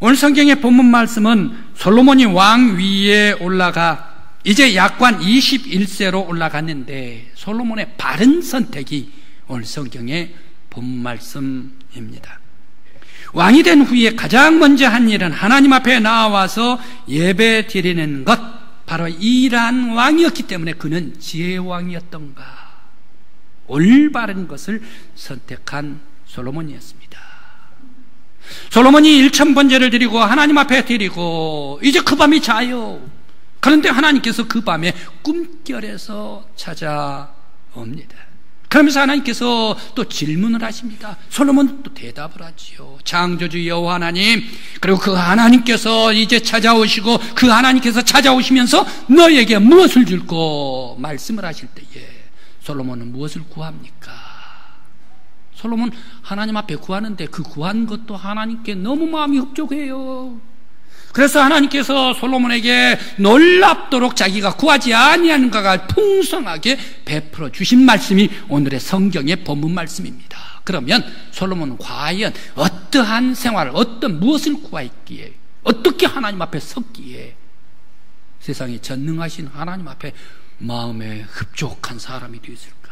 오늘 성경의 본문 말씀은 솔로몬이 왕 위에 올라가 이제 약관 21세로 올라갔는데 솔로몬의 바른 선택이 오늘 성경의 본문 말씀입니다. 왕이 된 후에 가장 먼저 한 일은 하나님 앞에 나와서 예배 드리는 것, 바로 이러한 왕이었기 때문에 그는 지혜의 왕이었던가. 올바른 것을 선택한 솔로몬이었습니다. 솔로몬이 1000번제를 드리고 하나님 앞에 드리고 이제 그 밤이 자요. 그런데 하나님께서 그 밤에 꿈결에서 찾아옵니다. 그러면서 하나님께서 또 질문을 하십니다. 솔로몬은 또 대답을 하지요. 창조주 여호와 하나님, 그리고 그 하나님께서 이제 찾아오시고 그 하나님께서 찾아오시면서 너에게 무엇을 줄고 말씀을 하실 때에 솔로몬은 무엇을 구합니까? 솔로몬 하나님 앞에 구하는데 그 구한 것도 하나님께 너무 마음이 흡족해요. 그래서 하나님께서 솔로몬에게 놀랍도록 자기가 구하지 아니하는 것을 풍성하게 베풀어 주신 말씀이 오늘의 성경의 본문 말씀입니다. 그러면 솔로몬은 과연 어떠한 생활을, 무엇을 구하였기에, 어떻게 하나님 앞에 섰기에 세상에 전능하신 하나님 앞에 마음에 흡족한 사람이 되었을까?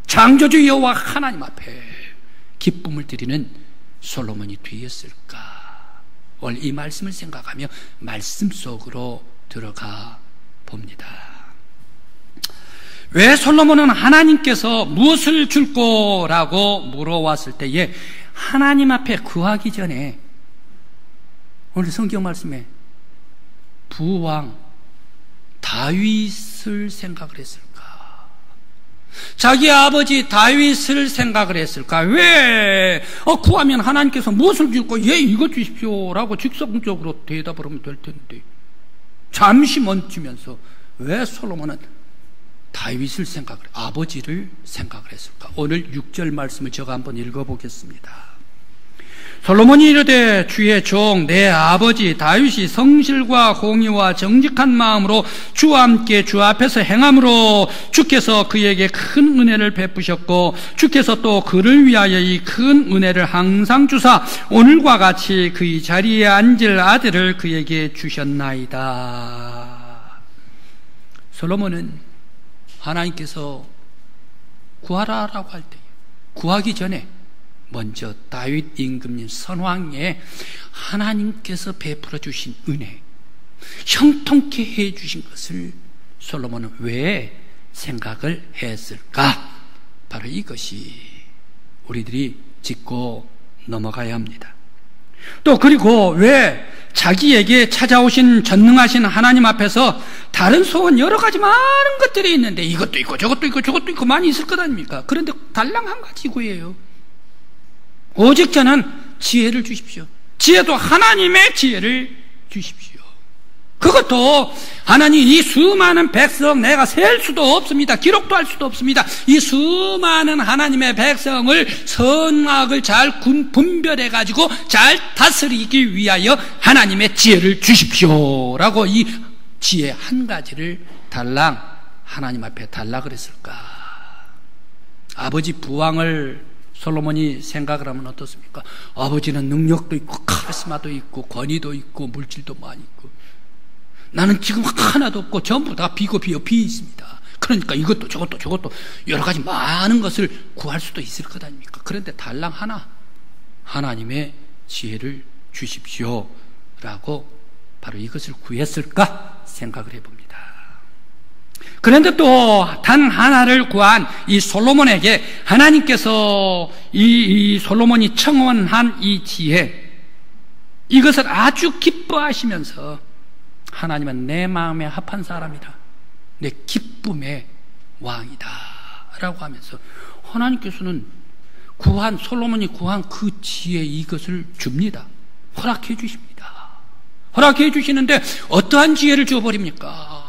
창조주 여호와 하나님 앞에 기쁨을 드리는 솔로몬이 되었을까? 오늘 이 말씀을 생각하며 말씀 속으로 들어가 봅니다. 왜 솔로몬은 하나님께서 무엇을 줄 거라고 물어왔을 때에 하나님 앞에 구하기 전에 오늘 성경 말씀에 부왕 다윗을 생각을 했을까? 자기 아버지 다윗을 생각을 했을까? 왜 구하면 하나님께서 무엇을 줄고 이것 주십시오 라고 직접적으로 대답을 하면 될 텐데 잠시 멈추면서 왜 솔로몬은 다윗을 아버지를 생각을 했을까? 오늘 6절 말씀을 제가 한번 읽어보겠습니다. 솔로몬이 이르되 주의 종 내 아버지 다윗이 성실과 공의와 정직한 마음으로 주와 함께 주 앞에서 행함으로 주께서 그에게 큰 은혜를 베푸셨고 주께서 또 그를 위하여 이 큰 은혜를 항상 주사 오늘과 같이 그의 자리에 앉을 아들을 그에게 주셨나이다. 솔로몬은 하나님께서 구하라라고 할 때 구하기 전에 먼저 다윗 임금님 선왕에 하나님께서 베풀어 주신 은혜, 형통케 해 주신 것을 솔로몬은 왜 생각을 했을까? 바로 이것이 우리들이 짚고 넘어가야 합니다. 또 그리고 왜 자기에게 찾아오신 전능하신 하나님 앞에서 다른 소원 여러 가지 많은 것들이 있는데 이것도 있고 저것도 있고 저것도 있고 많이 있을 것 아닙니까? 그런데 달랑 한 가지 구해요. 오직 저는 지혜를 주십시오. 지혜도 하나님의 지혜를 주십시오. 그것도 하나님 이 수많은 백성 내가 셀 수도 없습니다. 기록도 할 수도 없습니다. 이 수많은 하나님의 백성을 선악을 잘 분별해 가지고 잘 다스리기 위하여 하나님의 지혜를 주십시오 라고 이 지혜 한 가지를 달랑 하나님 앞에 달라 그랬을까? 아버지 부왕을 솔로몬이 생각을 하면 어떻습니까? 아버지는 능력도 있고 카리스마도 있고 권위도 있고 물질도 많이 있고 나는 지금 하나도 없고 전부 다 비고 비어 비 있습니다. 그러니까 이것도 저것도 여러 가지 많은 것을 구할 수도 있을 것 아닙니까? 그런데 달랑 하나 하나님의 지혜를 주십시오 라고 바로 이것을 구했을까 생각을 해봅니다. 그런데 또 단 하나를 구한 이 솔로몬에게 하나님께서 이 솔로몬이 청원한 이 지혜, 이것을 아주 기뻐하시면서 하나님은 내 마음에 합한 사람이다, 내 기쁨의 왕이다 라고 하면서 하나님께서는 솔로몬이 구한 그 지혜 이것을 줍니다. 허락해 주십니다. 허락해 주시는데 어떠한 지혜를 줘버립니까?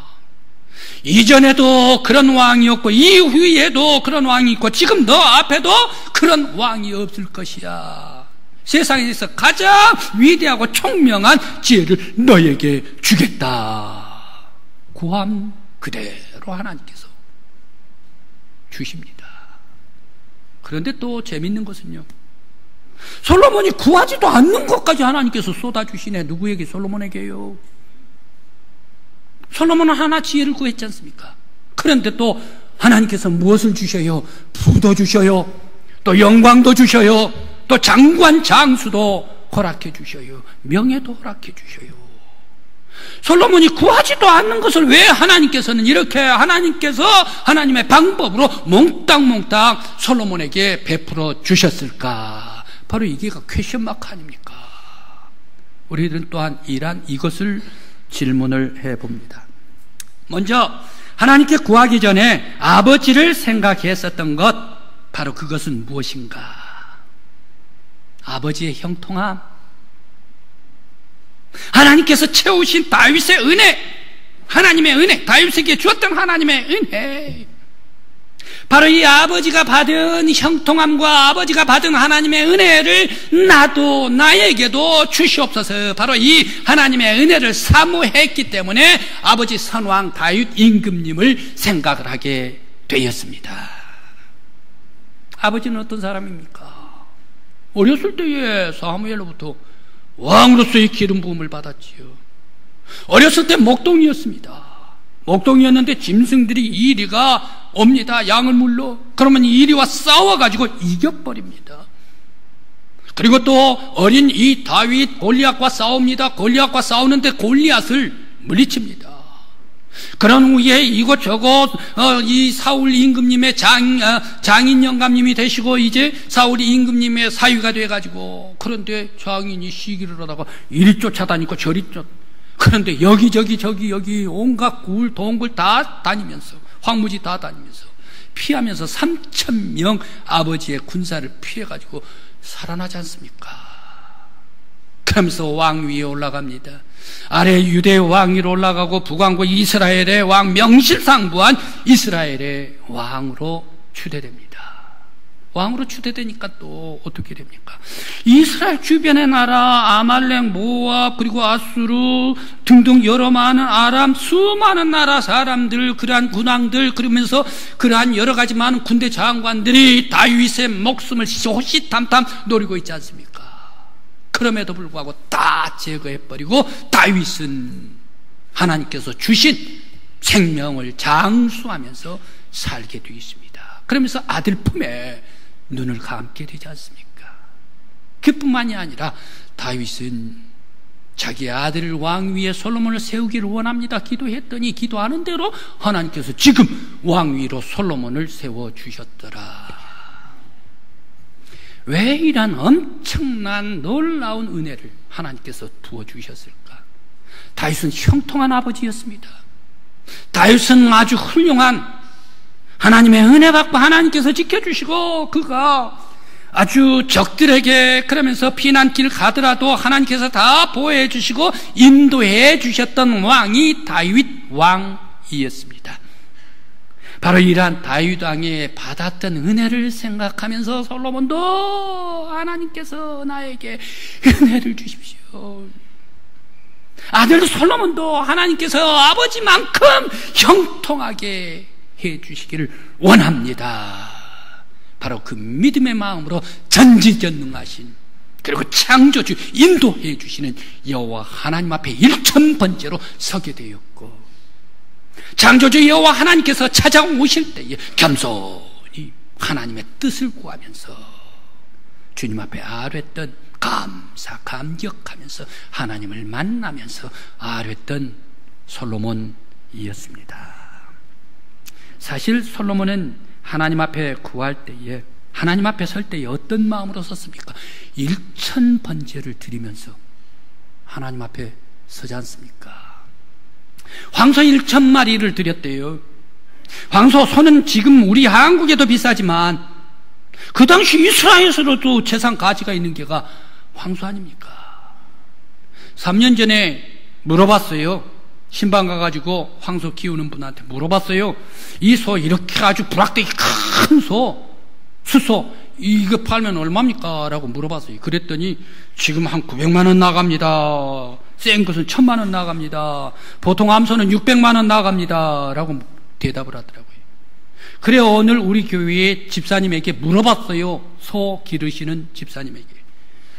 이전에도 그런 왕이었고 이후에도 그런 왕이 있고 지금 너 앞에도 그런 왕이 없을 것이야. 세상에서 가장 위대하고 총명한 지혜를 너에게 주겠다. 구함 그대로 하나님께서 주십니다. 그런데 또 재밌는 것은요, 솔로몬이 구하지도 않는 것까지 하나님께서 쏟아주시네. 누구에게? 솔로몬에게요. 솔로몬은 하나 지혜를 구했지 않습니까? 그런데 또 하나님께서 무엇을 주셔요? 부도 주셔요. 또 영광도 주셔요. 또 장관 장수도 허락해 주셔요. 명예도 허락해 주셔요. 솔로몬이 구하지도 않는 것을 왜 하나님께서는 이렇게 하나님께서 하나님의 방법으로 몽땅몽땅 솔로몬에게 베풀어 주셨을까? 바로 이게 퀘션 마크 아닙니까? 우리들은 또한 이것을 질문을 해봅니다. 먼저 하나님께 구하기 전에 아버지를 생각했었던 것, 바로 그것은 무엇인가? 아버지의 형통함, 하나님께서 채우신 다윗의 은혜, 하나님의 은혜, 다윗에게 주었던 하나님의 은혜, 바로 이 아버지가 받은 형통함과 아버지가 받은 하나님의 은혜를 나도 나에게도 주시옵소서. 바로 이 하나님의 은혜를 사모했기 때문에 아버지 선왕 다윗 임금님을 생각을 하게 되었습니다. 아버지는 어떤 사람입니까? 어렸을 때에 사무엘로부터 왕으로서의 기름 부음을 받았지요. 어렸을 때 목동이었습니다. 목동이었는데 짐승들이 이리가 옵니다. 양을 물러. 그러면 이리와 싸워가지고 이겨버립니다. 그리고 또 어린 이 다윗 골리앗과 싸웁니다. 골리앗과 싸우는데 골리앗을 물리칩니다. 그런 후에 이곳저곳 이 사울 임금님의 장인 영감님이 되시고 이제 사울이 임금님의 사위가 돼가지고, 그런데 장인이 시기를 하다가 이리 쫓아다니고 저리 그런데 여기저기 여기 온갖 굴 동굴 다 다니면서, 황무지 다 다니면서 피하면서 3,000명 아버지의 군사를 피해가지고 살아나지 않습니까? 그러면서 왕 위에 올라갑니다. 아래 유대 왕 위로 올라가고 북왕국 이스라엘의 왕, 명실상부한 이스라엘의 왕으로 추대됩니다. 왕으로 추대되니까 또 어떻게 됩니까? 이스라엘 주변의 나라 아말렉, 모압, 그리고 아수르 등등 여러 많은 아람, 수많은 나라 사람들, 그러한 군왕들, 그러면서 그러한 여러 가지 많은 군대 장관들이 다윗의 목숨을 호시탐탐 노리고 있지 않습니까? 그럼에도 불구하고 다 제거해버리고 다윗은 하나님께서 주신 생명을 장수하면서 살게 되어 있습니다. 그러면서 아들 품에 눈을 감게 되지 않습니까? 그뿐만이 아니라 다윗은 자기 아들을 왕 위에 솔로몬을 세우기를 원합니다. 기도했더니 기도하는 대로 하나님께서 지금 왕 위로 솔로몬을 세워주셨더라. 왜 이런 엄청난 놀라운 은혜를 하나님께서 부어주셨을까? 다윗은 형통한 아버지였습니다. 다윗은 아주 훌륭한 하나님의 은혜 받고 하나님께서 지켜주시고, 그가 아주 적들에게 그러면서 피난길 가더라도 하나님께서 다 보호해 주시고 인도해 주셨던 왕이 다윗 왕이었습니다. 바로 이러한 다윗 왕이 받았던 은혜를 생각하면서 솔로몬도 하나님께서 나에게 은혜를 주십시오. 아들 솔로몬도 하나님께서 아버지만큼 형통하게 해 주시기를 원합니다. 바로 그 믿음의 마음으로 전지전능하신, 그리고 창조주, 인도해 주시는 여호와 하나님 앞에 일천번째로 서게 되었고, 창조주 여호와 하나님께서 찾아오실 때에 겸손히 하나님의 뜻을 구하면서 주님 앞에 아뢰던, 감격하면서 하나님을 만나면서 아뢰던 솔로몬이었습니다. 사실 솔로몬은 하나님 앞에 구할 때에, 하나님 앞에 설 때에 어떤 마음으로 섰습니까? 1000번제를 드리면서 하나님 앞에 서지 않습니까? 황소 1000마리를 드렸대요. 황소 소는 지금 우리 한국에도 비싸지만 그 당시 이스라엘에서도 재산 가치가 있는 게가 황소 아닙니까? 3년 전에 물어봤어요. 신방 가가지고 황소 키우는 분한테 물어봤어요. 이 소 이렇게 아주 부락되게 큰 소, 수소 이거 팔면 얼마입니까? 라고 물어봤어요. 그랬더니 지금 한 900만 원 나갑니다. 센 것은 1000만 원 나갑니다. 보통 암소는 600만 원 나갑니다. 라고 대답을 하더라고요. 그래 오늘 우리 교회의 집사님에게 물어봤어요. 소 기르시는 집사님에게.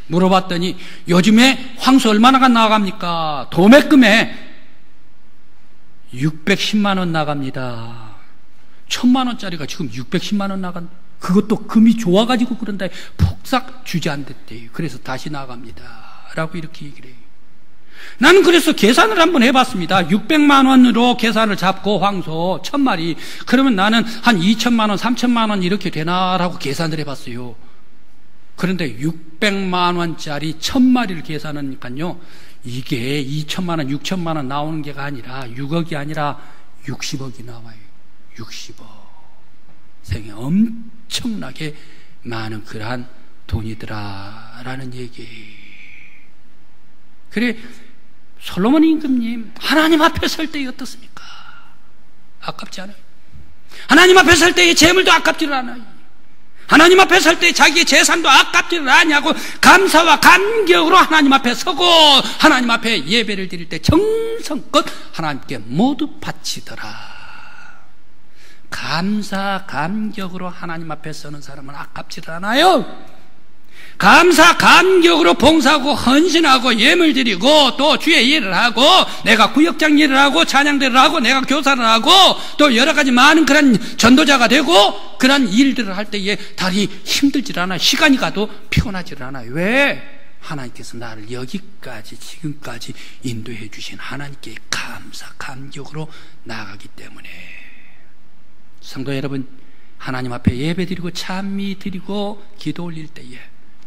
물어봤더니 요즘에 황소 얼마나 나갑니까? 도매금에 610만 원 나갑니다. 1000만 원짜리가 지금 610만 원 나간다. 그것도 금이 좋아가지고 그런다. 폭삭 주저앉았대요. 그래서 다시 나갑니다. 라고 이렇게 얘기를 해요. 나는 그래서 계산을 한번 해봤습니다. 600만 원으로 계산을 잡고 황소 1000마리. 그러면 나는 한 2000만 원, 3000만 원 이렇게 되나라고 계산을 해봤어요. 그런데 600만 원짜리 1000마리를 계산하니까요. 이게 2천만 원, 6천만 원 나오는 게가 아니라 6억이 아니라 60억이 나와요. 60억. 세상에 엄청나게 많은 그러한 돈이더라라는 얘기예요. 그래 솔로몬 임금님 하나님 앞에 설 때 어떻습니까? 아깝지 않아요? 하나님 앞에 설 때의 재물도 아깝지를 않아요. 하나님 앞에 설 때 자기의 재산도 아깝지를 않냐고 감사와 감격으로 하나님 앞에 서고 하나님 앞에 예배를 드릴 때 정성껏 하나님께 모두 바치더라. 감사 감격으로 하나님 앞에 서는 사람은 아깝지를 않아요. 감사 감격으로 봉사하고 헌신하고 예물 드리고 또 주의 일을 하고 내가 구역장 일을 하고 찬양대를 하고 내가 교사를 하고 또 여러 가지 많은 그런 전도자가 되고 그런 일들을 할 때에 다리 힘들질 않아요. 시간이 가도 피곤하질 않아요. 왜? 하나님께서 나를 여기까지 지금까지 인도해 주신 하나님께 감사 감격으로 나아가기 때문에. 성도 여러분, 하나님 앞에 예배 드리고 찬미 드리고 기도 올릴 때에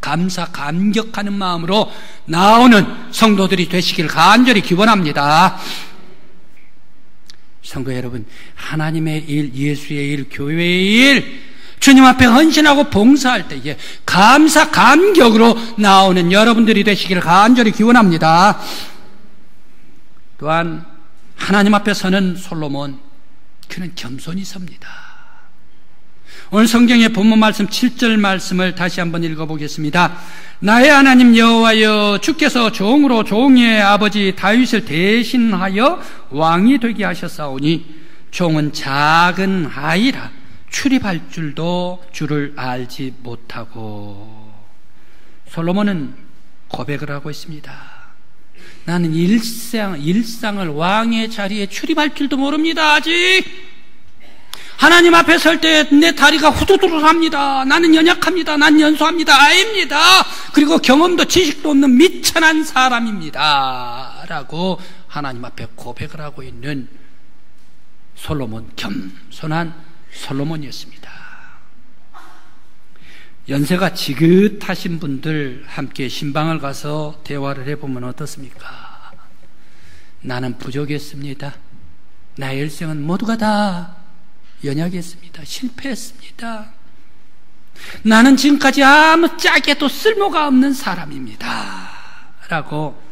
감사 감격하는 마음으로 나오는 성도들이 되시길 간절히 기원합니다. 성도 여러분, 하나님의 일, 예수의 일, 교회의 일, 주님 앞에 헌신하고 봉사할 때에 감사 감격으로 나오는 여러분들이 되시길 간절히 기원합니다. 또한 하나님 앞에 서는 솔로몬, 그는 겸손히 섭니다. 오늘 성경의 본문 말씀 7절 말씀을 다시 한번 읽어보겠습니다. 나의 하나님 여호와여, 주께서 종으로 종의 아버지 다윗을 대신하여 왕이 되게 하셨사오니 종은 작은 아이라 출입할 줄도 주를 알지 못하고. 솔로몬은 고백을 하고 있습니다. 나는 일상을 왕의 자리에 출입할 줄도 모릅니다. 아직 하나님 앞에 설 때 내 다리가 후두두루합니다. 나는 연약합니다. 난 연소합니다. 아입니다. 그리고 경험도 지식도 없는 미천한 사람입니다. 라고 하나님 앞에 고백을 하고 있는 솔로몬, 겸손한 솔로몬이었습니다. 연세가 지긋하신 분들 함께 신방을 가서 대화를 해보면 어떻습니까? 나는 부족했습니다. 나의 일생은 모두가 다 연약했습니다. 실패했습니다. 나는 지금까지 아무 짝에도 쓸모가 없는 사람입니다. 라고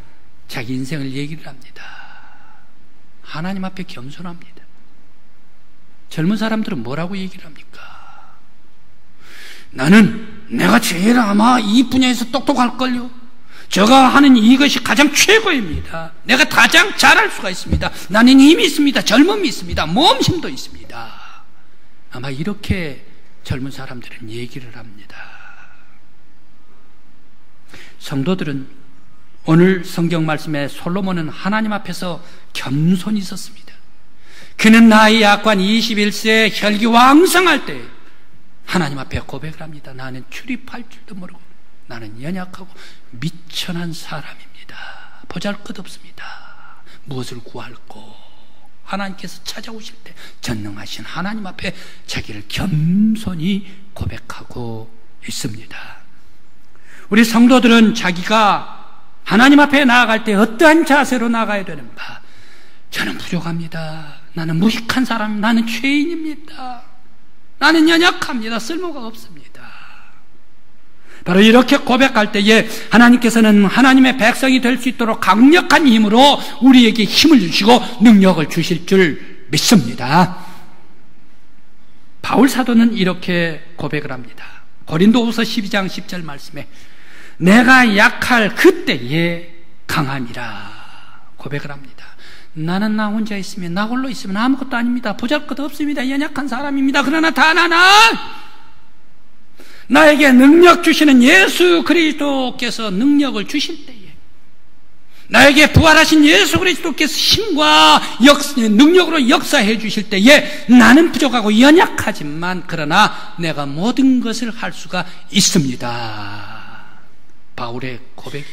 자기 인생을 얘기를 합니다. 하나님 앞에 겸손합니다. 젊은 사람들은 뭐라고 얘기를 합니까? 나는 내가 제일 아마 이 분야에서 똑똑할걸요. 제가 하는 이것이 가장 최고입니다. 내가 가장 잘할 수가 있습니다. 나는 힘이 있습니다. 젊음이 있습니다. 모험심도 있습니다. 아마 이렇게 젊은 사람들은 얘기를 합니다. 성도들은 오늘 성경 말씀에 솔로몬은 하나님 앞에서 겸손히 있었습니다. 그는 나이 약관 21세 혈기왕성할 때 하나님 앞에 고백을 합니다. 나는 출입할 줄도 모르고 나는 연약하고 미천한 사람입니다. 보잘것없습니다. 무엇을 구할꼬? 하나님께서 찾아오실 때 전능하신 하나님 앞에 자기를 겸손히 고백하고 있습니다. 우리 성도들은 자기가 하나님 앞에 나아갈 때 어떠한 자세로 나가야 되는가? 저는 부족합니다. 나는 무익한 사람, 나는 죄인입니다. 나는 연약합니다. 쓸모가 없습니다. 바로 이렇게 고백할 때에 하나님께서는 하나님의 백성이 될 수 있도록 강력한 힘으로 우리에게 힘을 주시고 능력을 주실 줄 믿습니다. 바울 사도는 이렇게 고백을 합니다. 고린도후서 12장 10절 말씀에 내가 약할 그때에 강함이라 고백을 합니다. 나는 나 혼자 있으면, 나 홀로 있으면 아무것도 아닙니다. 보잘것 없습니다. 연약한 사람입니다. 그러나 단 하나, 나에게 능력 주시는 예수 그리스도께서 능력을 주실 때에, 나에게 부활하신 예수 그리스도께서 힘과 능력으로 역사해 주실 때에 나는 부족하고 연약하지만 그러나 내가 모든 것을 할 수가 있습니다. 바울의 고백입니다.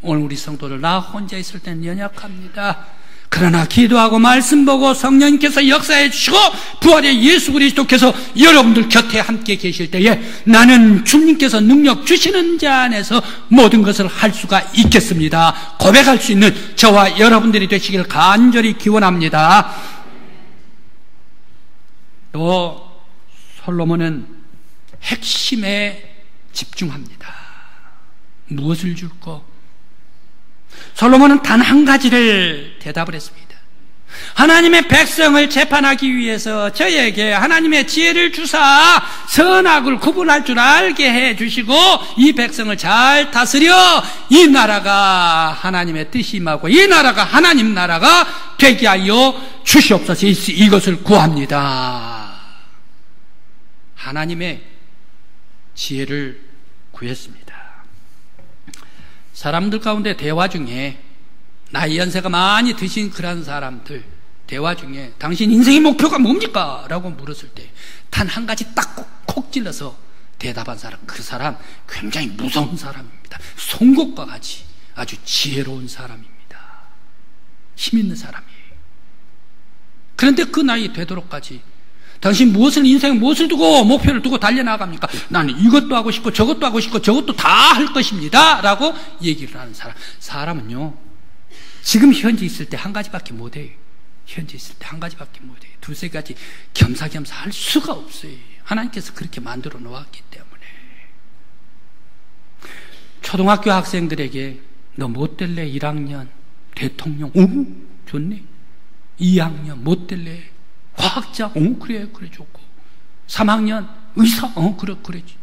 오늘 우리 성도들, 나 혼자 있을 때는 연약합니다. 그러나 기도하고 말씀 보고 성령님께서 역사해 주시고 부활의 예수 그리스도께서 여러분들 곁에 함께 계실 때에 나는 주님께서 능력 주시는 자 안에서 모든 것을 할 수가 있겠습니다. 고백할 수 있는 저와 여러분들이 되시길 간절히 기원합니다. 또 솔로몬은 핵심에 집중합니다. 무엇을 줄까? 솔로몬은 단 한 가지를 대답을 했습니다. 하나님의 백성을 재판하기 위해서 저에게 하나님의 지혜를 주사 선악을 구분할 줄 알게 해주시고 이 백성을 잘 다스려 이 나라가 하나님의 뜻이 임하고 이 나라가 하나님 나라가 되게 하여 주시옵소서. 이것을 구합니다. 하나님의 지혜를 구했습니다. 사람들 가운데 대화 중에 나이 연세가 많이 드신 그런 사람들 대화 중에 당신 인생의 목표가 뭡니까? 라고 물었을 때 단 한 가지 딱 콕 찔러서 대답한 사람, 그 사람 굉장히 무서운 사람입니다. 송곳과 같이 아주 지혜로운 사람입니다. 힘 있는 사람이에요. 그런데 그 나이 되도록까지 당신 인생 무엇을 두고 목표를 두고 달려나갑니까? 나는 이것도 하고 싶고 저것도 하고 싶고 저것도 다 할 것입니다 라고 얘기를 하는 사람은요, 지금 현재 있을 때 한 가지밖에 못해요. 현재 있을 때 한 가지밖에 못해요. 두세 가지 겸사겸사 할 수가 없어요. 하나님께서 그렇게 만들어 놓았기 때문에. 초등학교 학생들에게 너 뭐 될래? 1학년 대통령, 오 좋네. 2학년 뭐 될래? 과학자, 그래 좋고. 3학년 의사, 그러지.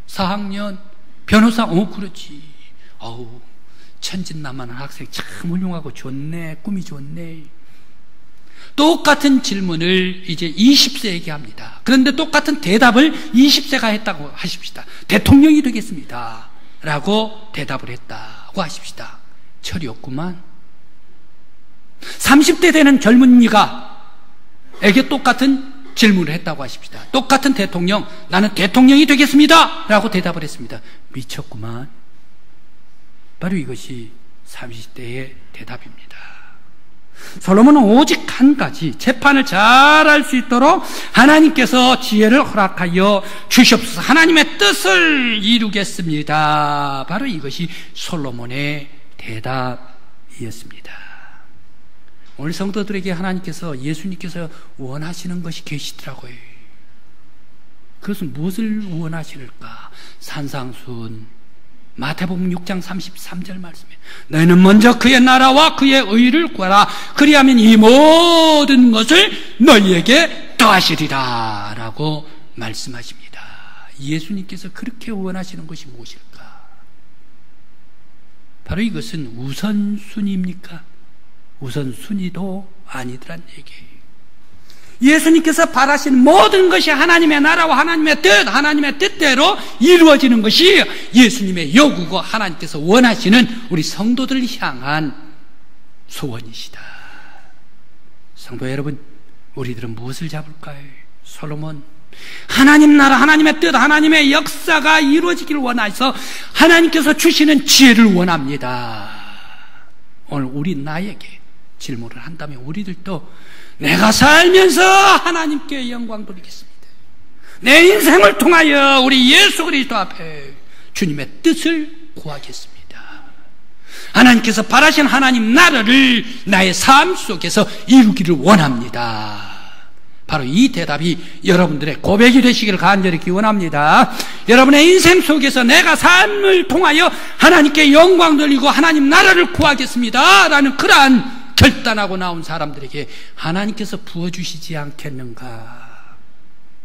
4학년 변호사, 그렇지. 천진난만한 학생 참 훌륭하고 좋네. 꿈이 좋네. 똑같은 질문을 이제 20세에게 합니다. 그런데 똑같은 대답을 20세가 했다고 하십시다. 대통령이 되겠습니다 라고 대답을 했다고 하십시다. 철이 없구만. 30대 되는 젊은이가 에게 똑같은 질문을 했다고 하십시다. 똑같은 대통령, 나는 대통령이 되겠습니다 라고 대답을 했습니다. 미쳤구만. 바로 이것이 30대의 대답입니다. 솔로몬은 오직 한 가지, 재판을 잘할 수 있도록 하나님께서 지혜를 허락하여 주시옵소서. 하나님의 뜻을 이루겠습니다. 바로 이것이 솔로몬의 대답이었습니다. 오늘 성도들에게 하나님께서, 예수님께서 원하시는 것이 계시더라고요. 그것은 무엇을 원하시는가? 산상수훈 마태복음 6장 33절 말씀에 너희는 먼저 그의 나라와 그의 의를 구하라. 그리하면 이 모든 것을 너희에게 더하시리라 라고 말씀하십니다. 예수님께서 그렇게 원하시는 것이 무엇일까? 바로 이것은 우선순위입니까? 우선순위도 아니더란 얘기예요. 예수님께서 바라시는 모든 것이 하나님의 나라와 하나님의 뜻대로 이루어지는 것이 예수님의 요구고 하나님께서 원하시는 우리 성도들을 향한 소원이시다. 성도 여러분, 우리들은 무엇을 잡을까요? 솔로몬, 하나님 나라, 하나님의 뜻, 하나님의 역사가 이루어지기를 원해서 하나님께서 주시는 지혜를 원합니다. 오늘 우리 나에게 질문을 한다면 우리들도 내가 살면서 하나님께 영광 돌리겠습니다. 내 인생을 통하여 우리 예수 그리스도 앞에 주님의 뜻을 구하겠습니다. 하나님께서 바라신 하나님 나라를 나의 삶 속에서 이루기를 원합니다. 바로 이 대답이 여러분들의 고백이 되시기를 간절히 기원합니다. 여러분의 인생 속에서 내가 삶을 통하여 하나님께 영광 돌리고 하나님 나라를 구하겠습니다 라는 그러한 결단하고 나온 사람들에게 하나님께서 부어주시지 않겠는가?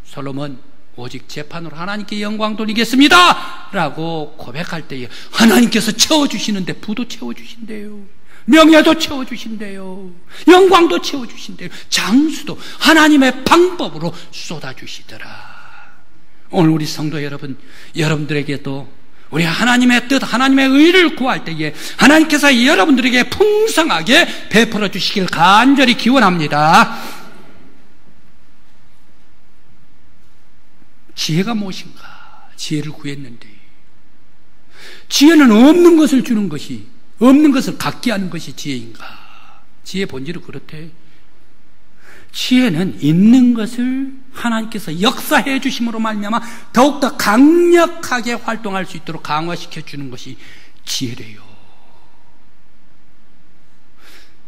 솔로몬, 오직 재판으로 하나님께 영광 돌리겠습니다 라고 고백할 때에 하나님께서 채워주시는데 부도 채워주신대요. 명예도 채워주신대요. 영광도 채워주신대요. 장수도 하나님의 방법으로 쏟아주시더라. 오늘 우리 성도 여러분, 여러분들에게도 우리 하나님의 뜻, 하나님의 의를 구할 때에 하나님께서 여러분들에게 풍성하게 베풀어 주시길 간절히 기원합니다. 지혜가 무엇인가? 지혜를 구했는데, 지혜는 없는 것을 주는 것이, 없는 것을 갖게 하는 것이 지혜인가? 지혜의 본질은 그렇대. 지혜는 있는 것을 하나님께서 역사해 주심으로 말미암아 더욱더 강력하게 활동할 수 있도록 강화시켜 주는 것이 지혜래요.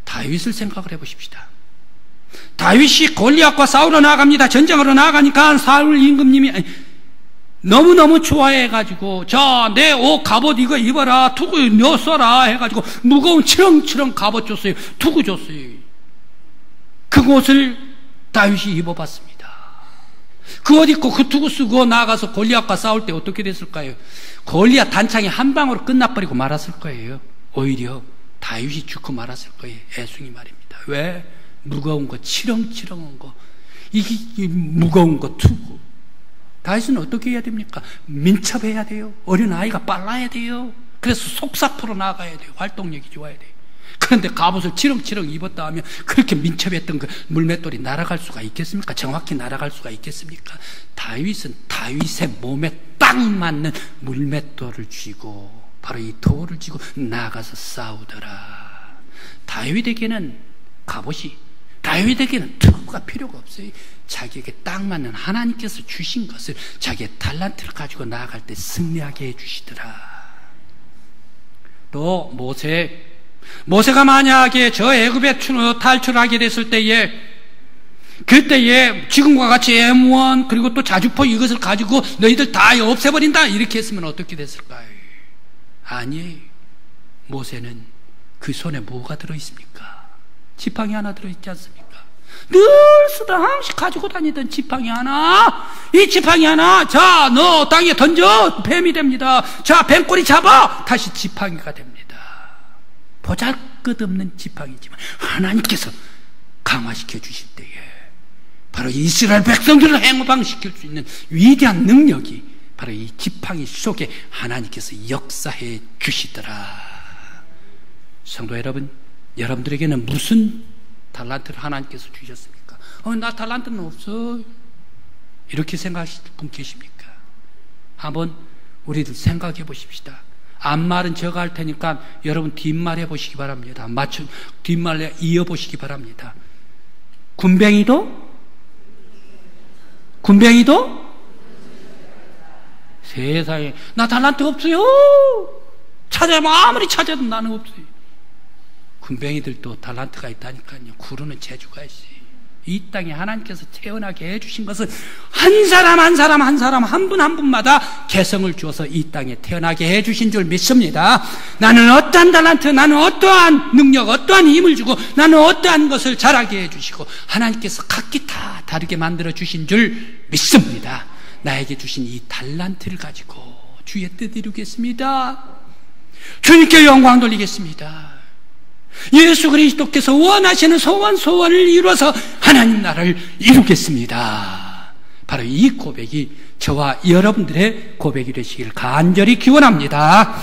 다윗을 생각을 해보십시다. 다윗이 골리앗과 싸우러 나갑니다. 전쟁으로 나가니까 사울 임금님이 너무너무 좋아해가지고, 자, 내 옷 갑옷 이거 입어라, 투구 너 써라 해가지고 무거운 치렁치렁 갑옷 줬어요. 투구 줬어요. 그 옷을 다윗이 입어봤습니다. 그 옷 입고 그 투구 쓰고 나가서 골리앗과 싸울 때 어떻게 됐을까요? 골리앗 단창이 한 방으로 끝나버리고 말았을 거예요. 오히려 다윗이 죽고 말았을 거예요. 애송이 말입니다. 왜? 무거운 거, 치렁치렁한 거, 이게 무거운 거 투구. 다윗은 어떻게 해야 됩니까? 민첩해야 돼요. 어린아이가 빨라야 돼요. 그래서 속사포로 나가야 돼요. 활동력이 좋아야 돼요. 그런데 갑옷을 치렁치렁 입었다 하면 그렇게 민첩했던 그 물맷돌이 날아갈 수가 있겠습니까? 정확히 날아갈 수가 있겠습니까? 다윗은 다윗의 몸에 딱 맞는 물맷돌을 쥐고 바로 이 돌을 쥐고 나가서 싸우더라. 다윗에게는 갑옷이, 다윗에게는 투구가 필요가 없어요. 자기에게 딱 맞는 하나님께서 주신 것을, 자기의 달란트를 가지고 나아갈 때 승리하게 해주시더라. 또 모세가 만약에 저 애굽에 탈출하게 됐을 때에, 그때에 지금과 같이 M1 그리고 또 자주포 이것을 가지고 너희들 다 없애버린다 이렇게 했으면 어떻게 됐을까요? 아니에요. 모세는 그 손에 뭐가 들어있습니까? 지팡이 하나 들어있지 않습니까? 늘 쓰던 항상 가지고 다니던 지팡이 하나, 이 지팡이 하나, 자, 너 땅에 던져, 뱀이 됩니다. 자, 뱀꼬리 잡아, 다시 지팡이가 됩니다. 보잘것없는 지팡이지만 하나님께서 강화시켜 주실 때에 바로 이스라엘 백성들을 해방시킬 수 있는 위대한 능력이 바로 이 지팡이 속에 하나님께서 역사해 주시더라. 성도 여러분, 여러분들에게는 무슨 달란트를 하나님께서 주셨습니까? 나 달란트는 없어, 이렇게 생각하실 분 계십니까? 한번 우리들 생각해 보십시다. 앞말은 제가 할 테니까 여러분 뒷말 해보시기 바랍니다. 뒷말에 이어보시기 바랍니다. 군뱅이도 세상에 나 달란트 없어요. 찾아보면 아무리 찾아도 나는 없어요. 군뱅이들도 달란트가 있다니까요. 구르는 재주가 있어요. 이 땅에 하나님께서 태어나게 해주신 것은 한 사람 한 분 한 분마다 개성을 주어서 이 땅에 태어나게 해주신 줄 믿습니다. 나는 어떠한 달란트, 나는 어떠한 능력, 어떠한 힘을 주고 나는 어떠한 것을 잘하게 해주시고 하나님께서 각기 다 다르게 만들어 주신 줄 믿습니다. 나에게 주신 이 달란트를 가지고 주의 뜻 이루겠습니다. 주님께 영광 돌리겠습니다. 예수 그리스도께서 원하시는 소원을 이루어서 하나님 나라를 이루겠습니다. 바로 이 고백이 저와 여러분들의 고백이 되시길 간절히 기원합니다.